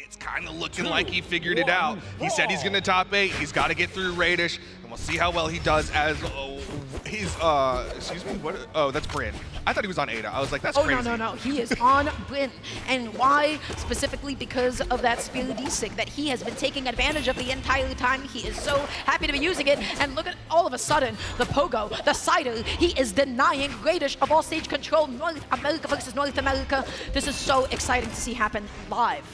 It's kind of looking like he figured it out. He said he's going to top 8. He's got to get through Raydish, and we'll see how well he does as excuse me, what? Oh, that's Bryn. I thought he was on Ada. I was like, that's crazy. No. He is on Bryn. And why? Specifically because of that spear D-Sig that he has been taking advantage of the entire time. He is so happy to be using it. And look at all of a sudden, the Pogo, the Cider, he is denying Raydish of all stage control. North America versus North America. This is so exciting to see happen live.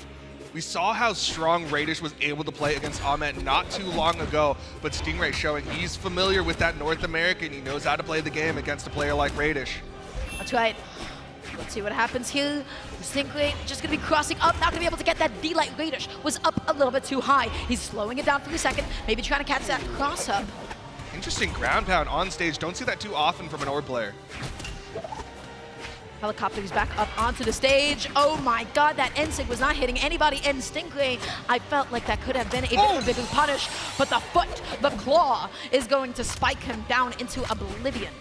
We saw how strong Raydish was able to play against Ahmet not too long ago, but Stingray showing he's familiar with that North American. He knows how to play the game against a player like Raydish. That's right. Let's see what happens here. Stingray just going to be crossing up, not going to be able to get that D-Light. Raydish was up a little bit too high. He's slowing it down for a second, maybe trying to catch that cross-up. Interesting ground pound on stage. Don't see that too often from an orb player. Helicopter is back up onto the stage. Oh my god, that NSIG was not hitting anybody. And Stingray, I felt like that could have been a bit of a bigger punish, but the foot, the claw, is going to spike him down into oblivion.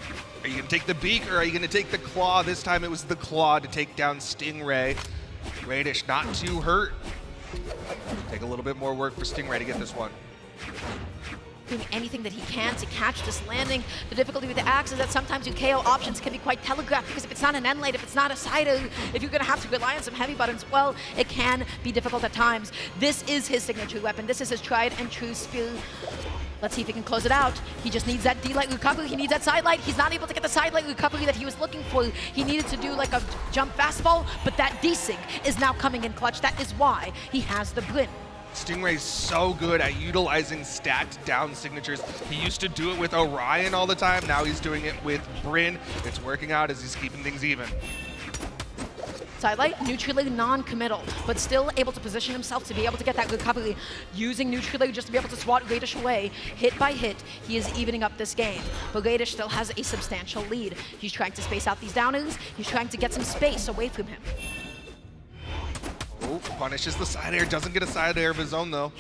Are you going to take the beak or are you going to take the claw? This time it was the claw to take down Stingray. Raydish not too hurt. Take a little bit more work for Stingray to get this one. Doing anything that he can to catch this landing. The difficulty with the axe is that sometimes your KO options can be quite telegraphed, because if it's not an end lane, if it's not a Cider, if you're going to have to rely on some heavy buttons, well, it can be difficult at times. This is his signature weapon. This is his tried and true spear. Let's see if he can close it out. He just needs that D-Light recovery. He needs that side light. He's not able to get the side light recovery that he was looking for. He needed to do like a jump fastball, but that D-Sig is now coming in clutch. That is why he has the Bryn. Stingray's so good at utilizing stacked down signatures. He used to do it with Orion all the time. Now he's doing it with Bryn. It's working out as he's keeping things even. Sidelight, neutrally non-committal, but still able to position himself to be able to get that recovery, using neutrally just to be able to swat Raydish away. Hit by hit, he is evening up this game, but Raydish still has a substantial lead. He's trying to space out these downers. He's trying to get some space away from him. Oh, punishes the side air. Doesn't get a side air of his own, though.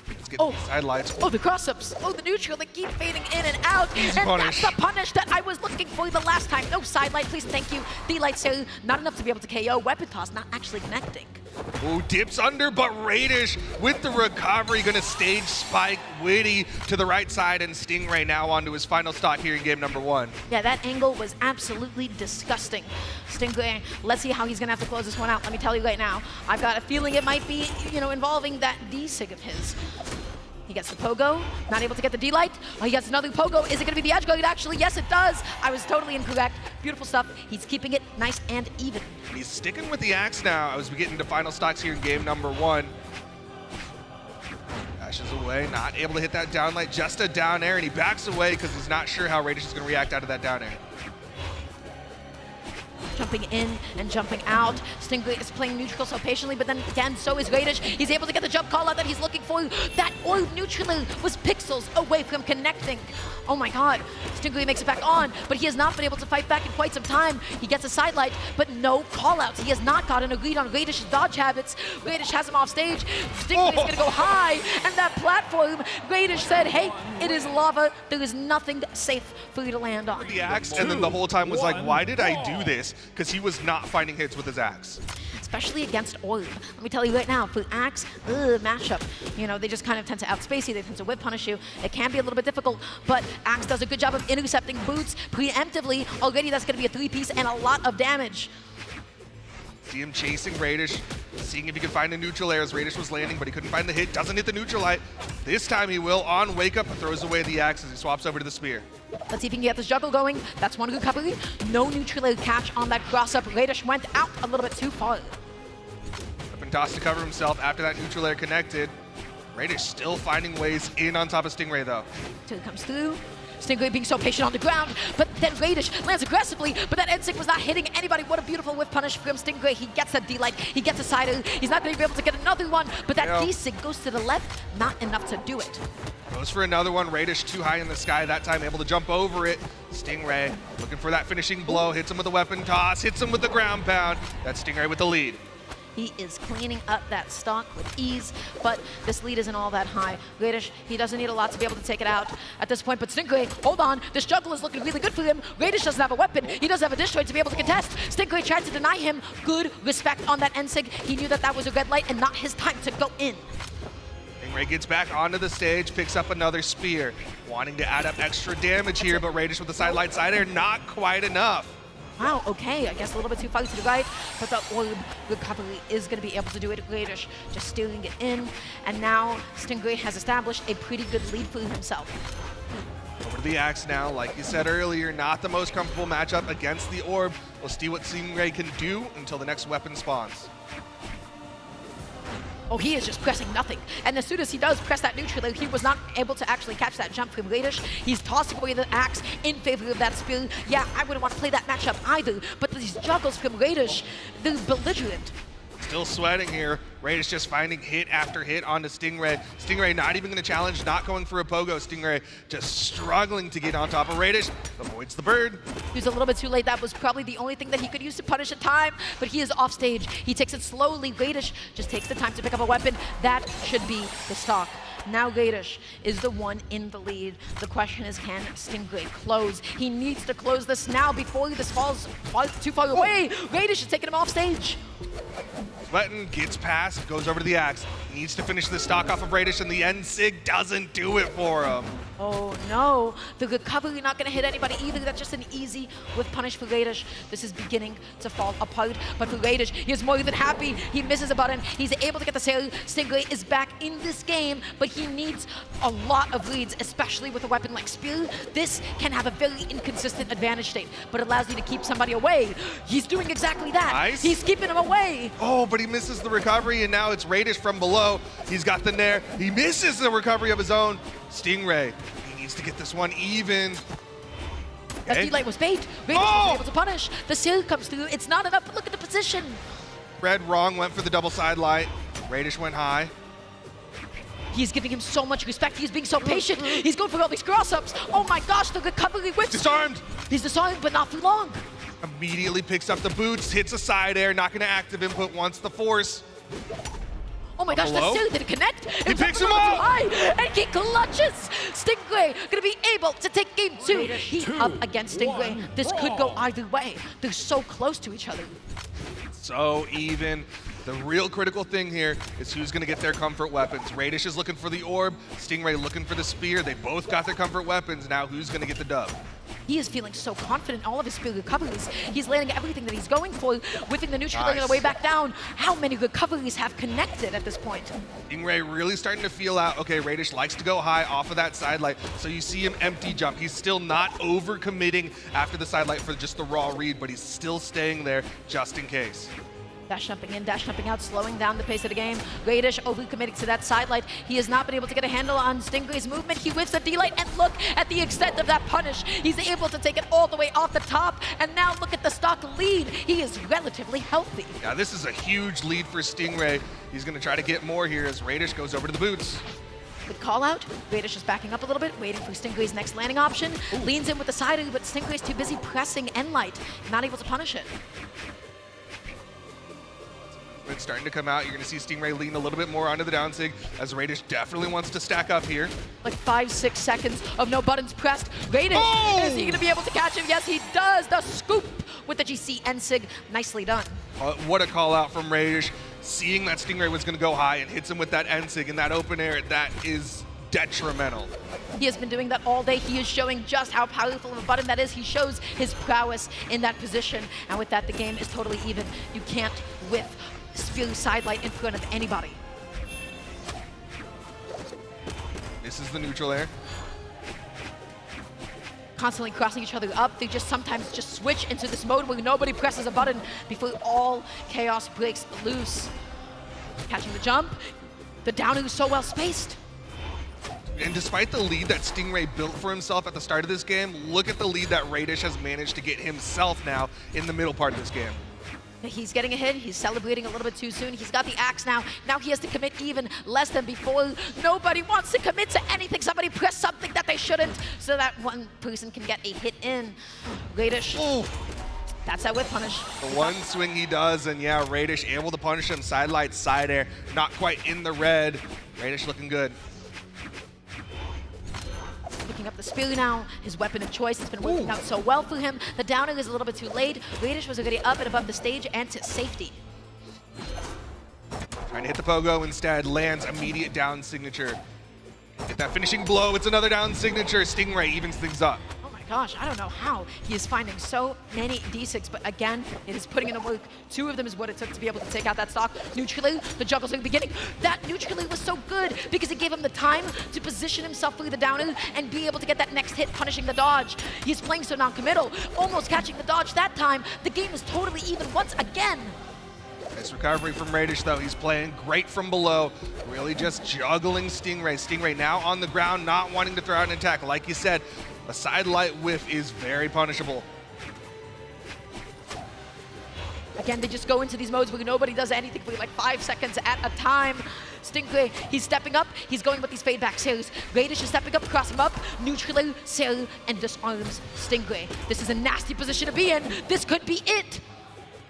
Let's get the side lights. Oh, the cross-ups. Oh, the neutral. They keep fading in and out. Easy and punish. That's the punish that I was looking for the last time. No side light, please. Thank you. D-Light, sir. Not enough to be able to KO. Weapon toss, not actually connecting. Oh, dips under, but Raydish with the recovery, gonna stage spike Witty to the right side, and Stingray now onto his final stock here in game number 1. Yeah, that angle was absolutely disgusting. Stingray, let's see how he's gonna have to close this one out. Let me tell you right now, I've got a feeling it might be, involving that D-Sig of his. He gets the Pogo, not able to get the D-Light. Oh, he gets another Pogo. Is it gonna be the edge guard? Actually, yes, it does. I was totally incorrect. Beautiful stuff. He's keeping it nice and even. He's sticking with the axe now as we get into final stocks here in game number 1. Dashes away, not able to hit that down light, just a down air, and he backs away because he's not sure how Raydish is gonna react out of that down air. Jumping in and jumping out. Stingray is playing neutral so patiently, but then again, so is Raydish. He's able to get the jump call out that he's looking for. That orb neutrally was pixels away from connecting. Oh my god. Stingray makes it back on, but he has not been able to fight back in quite some time. He gets a side light, but no call-outs. He has not gotten a read on Raydish's dodge habits. Raydish has him off stage. Stingray is gonna go high, and that platform, Raydish said, hey, it is lava. There is nothing safe for you to land on. The axe, and then the whole time was like, why did I do this? Because he was not finding hits with his axe. Especially against orb. Let me tell you right now, for axe matchup, they just kind of tend to outspace you, they tend to whip punish you. It can be a little bit difficult, but axe does a good job of intercepting boots preemptively. Already that's going to be a 3-piece and a lot of damage. See him chasing Raydish, seeing if he can find a neutral air as Raydish was landing, but he couldn't find the hit. Doesn't hit the neutral light. This time he will on wake up and throws away the axe as he swaps over to the spear. Let's see if he can get this juggle going. That's one recovery. No neutral air catch on that cross-up. Raydish went out a little bit too far. Up and toss to cover himself after that neutral air connected. Raydish still finding ways in on top of Stingray, though. Till he comes through. Stingray being so patient on the ground, but then Raydish lands aggressively, but that NSIG was not hitting anybody. What a beautiful whiff punish from Stingray. He gets that D-Light, he gets a Cider. He's not going to be able to get another one, but that D-Sig goes to the left, not enough to do it. Goes for another one. Raydish too high in the sky that time, able to jump over it. Stingray looking for that finishing blow, hits him with a weapon toss, hits him with the ground pound. That's Stingray with the lead. He is cleaning up that stock with ease, but this lead isn't all that high. Raydish, he doesn't need a lot to be able to take it out at this point, but STINGRAY, hold on, this juggle is looking really good for him. Raydish doesn't have a weapon. He doesn't have a dish to be able to contest. STINGRAY tried to deny him. Good respect on that NSIG. He knew that that was a red light and not his time to go in. STINGRAY gets back onto the stage, picks up another spear, wanting to add up extra damage here, but Raydish with the sidelight side air, not quite enough. Wow, okay, I guess a little bit too far to the right, but the orb recovery is going to be able to do it. Raydish just stealing it in, and now STINGRAY has established a pretty good lead for himself. Over to the axe now, like you said earlier, not the most comfortable matchup against the orb. We'll see what STINGRAY can do until the next weapon spawns. Oh, he is just pressing nothing. And as soon as he does press that neutral, he was not able to actually catch that jump from Raydish. He's tossing away the axe in favor of that spear. Yeah, I wouldn't want to play that matchup either, but these juggles from Raydish, they're belligerent. Still sweating here. Raydish just finding hit after hit onto STINGRAY. STINGRAY not even going to challenge, not going for a pogo. STINGRAY just struggling to get on top of Raydish. Avoids the bird. He was a little bit too late. That was probably the only thing that he could use to punish at time, but he is off stage. He takes it slowly. Raydish just takes the time to pick up a weapon. That should be the stock. Now Raydish is the one in the lead. The question is, can STINGRAY close? He needs to close this now before this falls too far away. Raydish is taking him off stage. Sweating gets past, goes over to the axe. He needs to finish the stock off of Raydish, and the NSIG doesn't do it for him. Oh no, the recovery not going to hit anybody either. That's just an easy with punish for Raydish. This is beginning to fall apart, but for Raydish, he is more than happy. He misses a button. He's able to get the sale. STINGRAY is back in this game, but he needs a lot of leads, especially with a weapon like Spear. This can have a very inconsistent advantage state, but allows you to keep somebody away. He's doing exactly that. Nice. He's keeping him away. Oh, but he misses the recovery, and now it's Raydish from below. He's got the nair. He misses the recovery of his own. STINGRAY, he needs to get this one even. That D-light was bait. Raydish was able to punish. The seal comes through. It's not enough, but look at the position. Red wrong, went for the double side light. Raydish went high. He's giving him so much respect. He's being so patient. He's going for all these cross-ups. Oh my gosh, the recovery whips. Disarmed. He's disarmed, but not for long. Immediately picks up the boots, hits a side air, not going to active input, wants the force. Oh my gosh, Hello? the seal didn't connect. He picks him up. High, and he clutches. STINGRAY going to be able to take game 2. He's up against STINGRAY. This could go either way. They're so close to each other. So even. The real critical thing here is who's going to get their comfort weapons. Raydish is looking for the orb, STINGRAY looking for the spear. They both got their comfort weapons. Now who's going to get the dub? He is feeling so confident in all of his spear recoveries. He's landing everything that he's going for, whipping the neutral on the way back down. How many recoveries have connected at this point? STINGRAY really starting to feel out. Okay, Raydish likes to go high off of that sidelight, so you see him empty jump. He's still not over-committing after the sidelight for just the raw read, but he's still staying there just in case. Dash jumping in, dash jumping out, slowing down the pace of the game. Raydish over-committing to that sidelight. He has not been able to get a handle on STINGRAY's movement. He whiffs the D-light, and look at the extent of that punish. He's able to take it all the way off the top, and now look at the stock lead. He is relatively healthy. Yeah, this is a huge lead for STINGRAY. He's going to try to get more here as Raydish goes over to the boots. Good call out. Raydish is backing up a little bit, waiting for STINGRAY's next landing option. Leans in with the side, but STINGRAY's too busy pressing N-light, not able to punish it. It's starting to come out. You're going to see STINGRAY lean a little bit more onto the down sig as Raydish definitely wants to stack up here. Like 5-6 seconds of no buttons pressed. Raydish, is he going to be able to catch him? Yes, he does. The scoop with the GC NSIG. Nicely done. What a call out from Raydish. Seeing that STINGRAY was going to go high and hits him with that NSIG in that open air, that is detrimental. He has been doing that all day. He is showing just how powerful of a button that is. He shows his prowess in that position. And with that, the game is totally even. You can't whiff spear sidelight in front of anybody. This is the neutral air. Constantly crossing each other up. They just sometimes just switch into this mode where nobody presses a button before all chaos breaks loose. Catching the jump. The down is so well spaced. And despite the lead that STINGRAY built for himself at the start of this game, look at the lead that Raydish has managed to get himself now in the middle part of this game. He's getting a hit. He's celebrating a little bit too soon. He's got the axe now. Now he has to commit even less than before. Nobody wants to commit to anything. Somebody press something that they shouldn't so that one person can get a hit in. Raydish. That's that whip punish. The one swing he does, and yeah, Raydish able to punish him. Side light, side air, not quite in the red. Raydish looking good. Picking up the spear now, his weapon of choice. It's been working out so well for him. The downer is a little bit too late. Raydish was already up and above the stage and to safety. Trying to hit the pogo instead, lands immediate down signature. Get that finishing blow, it's another down signature. Stingray evens things up. Oh my gosh, I don't know how he is finding so many D6, but again, it is putting in the work. 2 of them is what it took to be able to take out that stock. Neutrally, the juggles in the beginning. That neutrally was so good because it gave him the time to position himself for the downer and be able to get that next hit, punishing the dodge. He's playing so non-committal, almost catching the dodge that time. The game is totally even once again. Nice recovery from Raydish, though. He's playing great from below. Really just juggling Stingray. Stingray now on the ground, not wanting to throw out an attack. Like you said, a side light whiff is very punishable. Again, they just go into these modes where nobody does anything for like 5 seconds at a time. Stingray, he's stepping up. He's going with these fade back sails. Raydish is stepping up, cross him up. Neutrally, sail, and disarms Stingray. This is a nasty position to be in. This could be it.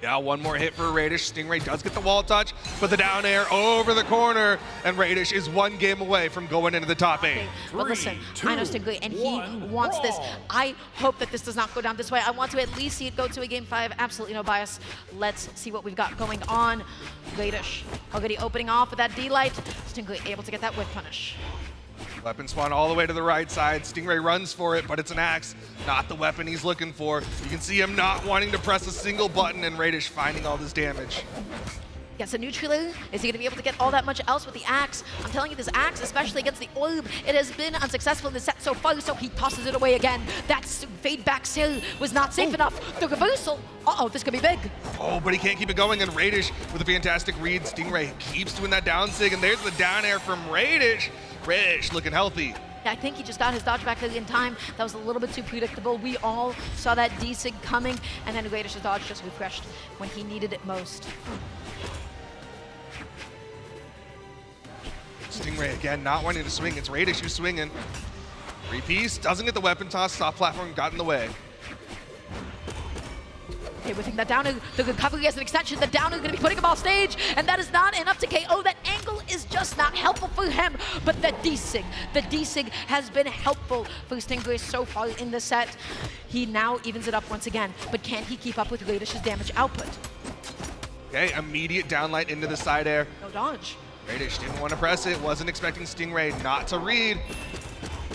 Yeah, one more hit for Raydish. Stingray does get the wall touch, but the down air over the corner, and Raydish is 1 game away from going into the top 8. Okay, but listen, I know Stingray, and he wants this. I hope that this does not go down this way. I want to at least see it go to a game 5. Absolutely no bias. Let's see what we've got going on. Raydish already opening off with that D-Light. Stingray able to get that whip punish. Weapon spawn all the way to the right side. Stingray runs for it, but it's an axe, not the weapon he's looking for. You can see him not wanting to press a single button, and Raydish finding all this damage. Gets a neutrally. Is he going to be able to get all that much else with the axe? I'm telling you, this axe, especially against the orb, it has been unsuccessful in the set so far, so he tosses it away again. That fade back sail was not safe enough. The reversal. Uh-oh, this could be big. Oh, but he can't keep it going, and Raydish with a fantastic read. Stingray keeps doing that down sig, and there's the down air from Raydish. Raydish looking healthy. Yeah, I think he just got his dodge back in time. That was a little bit too predictable. We all saw that D-Sig coming, and then Raydish's dodge just refreshed when he needed it most. Stingray again, not wanting to swing. It's Raydish who's swinging. 3-piece, doesn't get the weapon toss. Soft platform got in the way. Okay, we think that downer, the recovery as an extension, the downer going to be putting him off stage, and that is not enough to KO. That angle is just not helpful for him, but the D-Sig has been helpful for Stingray so far in the set. He now evens it up once again, but can he keep up with Raydish's damage output? Okay, immediate downlight into the side air. No dodge. Raydish didn't want to press it, wasn't expecting Stingray not to read.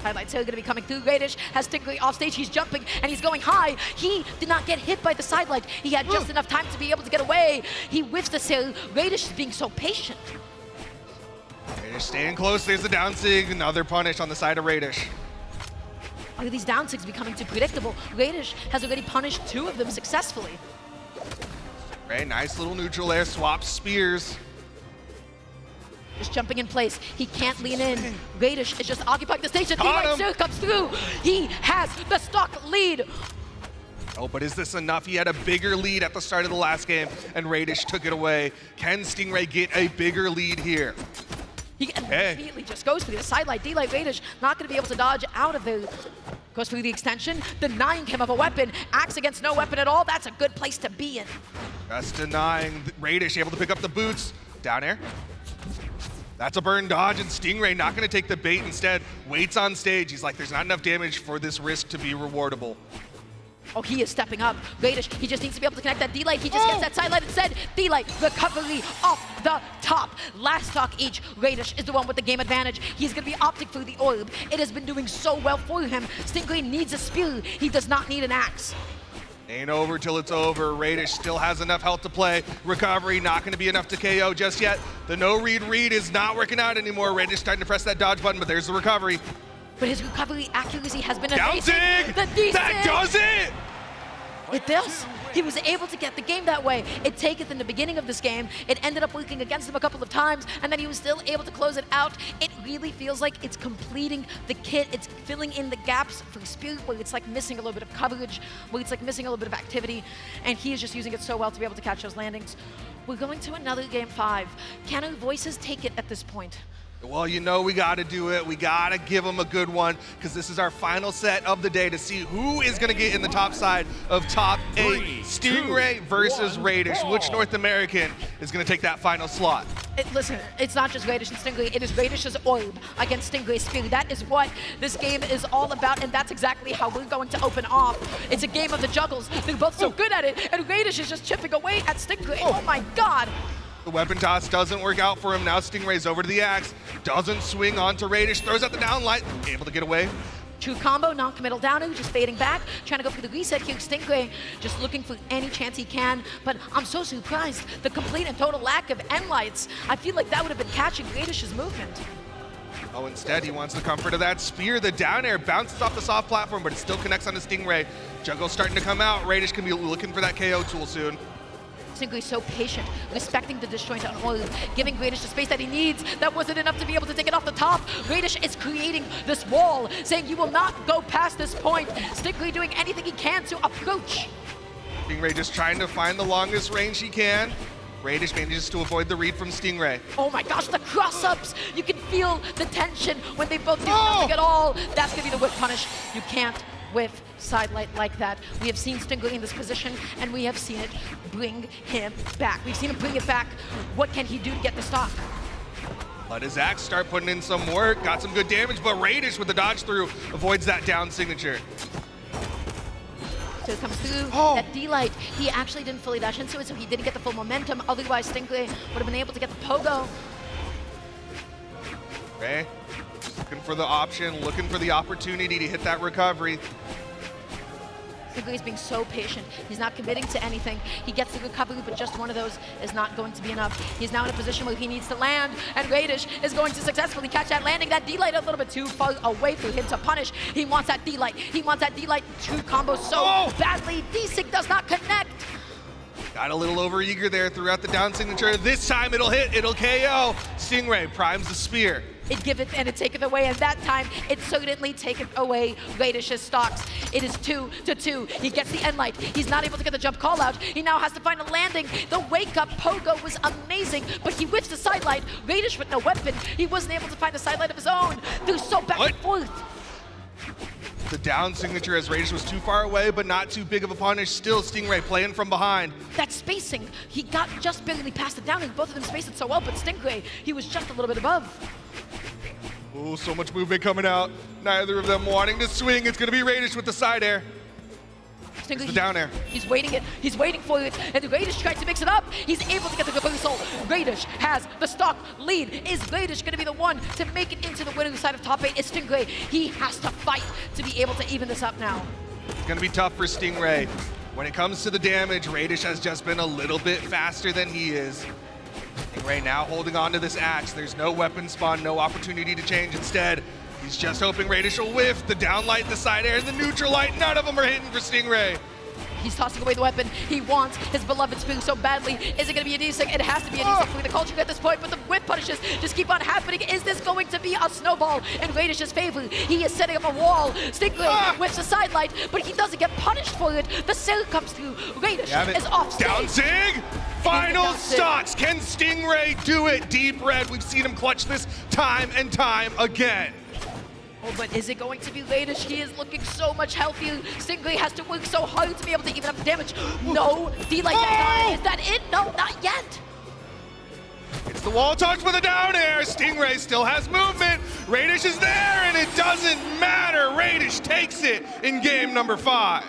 Highlights are going to be coming through. Raydish has Stingray off stage. He's jumping and he's going high. He did not get hit by the sidelight. He had just enough time to be able to get away. He whiffs the sail. Raydish is being so patient. Raydish staying close. There's the down sig. Another punish on the side of Raydish. Are these down sigs becoming too predictable? Raydish has already punished 2 of them successfully. Ray, nice little neutral air. Swaps spears. Just jumping in place. He can't lean in. Raydish is just occupying the stage. The D-Light still comes through. He has the stock lead. Oh, but is this enough? He had a bigger lead at the start of the last game, and Raydish took it away. Can Stingray get a bigger lead here? He immediately just goes for the sidelight. D-Light Raydish not going to be able to dodge out of the... Goes through the extension, denying him of a weapon. Axe against no weapon at all. That's a good place to be in. Just denying Raydish, able to pick up the boots. Down air. That's a burn dodge, and Stingray not going to take the bait. Instead, waits on stage. He's like, there's not enough damage for this risk to be rewardable. Oh, he is stepping up. Raydish, he just needs to be able to connect that D-Light. He just gets that sidelight instead. D-Light, recovery off the top. Last stock each. Raydish is the one with the game advantage. He's going to be opting for the orb. It has been doing so well for him. Stingray needs a spear. He does not need an axe. Ain't over till it's over. Raydish still has enough health to play. Recovery not going to be enough to KO just yet. The no-read read is not working out anymore. Raydish starting to press that dodge button, but there's the recovery. But his recovery accuracy has been amazing. That does it! It does. He was able to get the game that way. It taketh in the beginning of this game. It ended up working against him a couple of times, and then he was still able to close it out. It really feels like it's completing the kit. It's filling in the gaps for Spirit, where it's like missing a little bit of coverage, where it's like missing a little bit of activity, and he is just using it so well to be able to catch those landings. We're going to another game 5. Can our voices take it at this point? Well, you know we got to do it. We got to give them a good one because this is our final set of the day to see who is going to get in the top side of top 8. Stingray versus Raydish. Which North American is going to take that final slot? Listen, it's not just Raydish and Stingray, it is Raydish's orb against Stingray's spear. That is what this game is all about, and that's exactly how we're going to open off. It's a game of the juggles. They're both so good at it, and Raydish is just chipping away at Stingray. Oh my god! The weapon toss doesn't work out for him. Now Stingray's over to the axe. Doesn't swing onto Raydish. Throws out the downlight. Able to get away. True combo, non-committal down, just fading back, trying to go for the reset here. Stingray just looking for any chance he can, but I'm so surprised. The complete and total lack of end lights. I feel like that would have been catching Raydish's movement. Oh, instead he wants the comfort of that spear. The down air bounces off the soft platform, but it still connects onto Stingray. Juggle's starting to come out. Raydish can be looking for that KO tool soon. Stingray so patient, respecting the disjoint on oil, giving Raydish the space that he needs. That wasn't enough to be able to take it off the top. Raydish is creating this wall, saying you will not go past this point. Stingray doing anything he can to approach. Stingray just trying to find the longest range he can. Raydish manages to avoid the read from Stingray. Oh my gosh, the cross-ups! You can feel the tension when they both do nothing at all. That's gonna be the whip punish. You can't whiff sidelight like that. We have seen Stingray in this position, and we have seen it bring him back. We've seen him bring it back. What can he do to get the stock? Let his axe start putting in some work. Got some good damage, but Raydish with the dodge through avoids that down signature. So it comes through that D-light. He actually didn't fully dash into it, so he didn't get the full momentum. Otherwise, Stingray would have been able to get the pogo. Okay, just looking for the option, looking for the opportunity to hit that recovery. Stingray's being so patient. He's not committing to anything. He gets the recovery, but just one of those is not going to be enough. He's now in a position where he needs to land, and Raydish is going to successfully catch that landing. That D-light a little bit too far away for him to punish. He wants that D-light. He wants that D-light to combo so badly. D-Sig does not connect. Got a little over-eager there throughout the down signature. This time it'll hit, it'll KO. Stingray primes the spear. It giveth and it taketh away, and that time it certainly taketh away Raydish's stocks. It is 2-2. He gets the end light. He's not able to get the jump call out. He now has to find a landing. The wake up pogo was amazing, but he whiffs the side light. Raydish with no weapon. He wasn't able to find a side light of his own. They're so back and forth. The down signature as Raydish was too far away, but not too big of a punish. Still Stingray playing from behind. That spacing, he got just barely past the down, and both of them spaced it so well, but Stingray, he was just a little bit above. Oh, so much movement coming out. Neither of them wanting to swing. It's going to be Raydish with the side air. Stingray, the down air. He's waiting it. He's waiting for it. And Raydish tries to mix it up. He's able to get the reversal. Raydish has the stock lead. Is Raydish going to be the one to make it into the winning side of top 8? It's Stingray. He has to fight to be able to even this up now. It's going to be tough for Stingray. When it comes to the damage, Raydish has just been a little bit faster than he is. Stingray now holding on to this axe. There's no weapon spawn, no opportunity to change. Instead, he's just hoping Raydish will whiff. The down light, the side air, and the neutral light. None of them are hitting for Stingray. He's tossing away the weapon. He wants his beloved spear so badly. Is it going to be a D-Sig? It has to be a D-Sig for the culture at this point, but the whip punishes just keep on happening. Is this going to be a snowball in Raydish's favor? He is setting up a wall. Stingray whips a side light, but he doesn't get punished for it. The sail comes through. Raydish is off stage. Down Sig! Final stocks. Can Stingray do it? Deep red. We've seen him clutch this time and time again. Oh, but is it going to be Raydish? He is looking so much healthier. Stingray has to work so hard to be able to even up damage. No, D-Light is that it? No, not yet. It's the wall touch with a down air. Stingray still has movement. Raydish is there, and it doesn't matter. Raydish takes it in game number 5.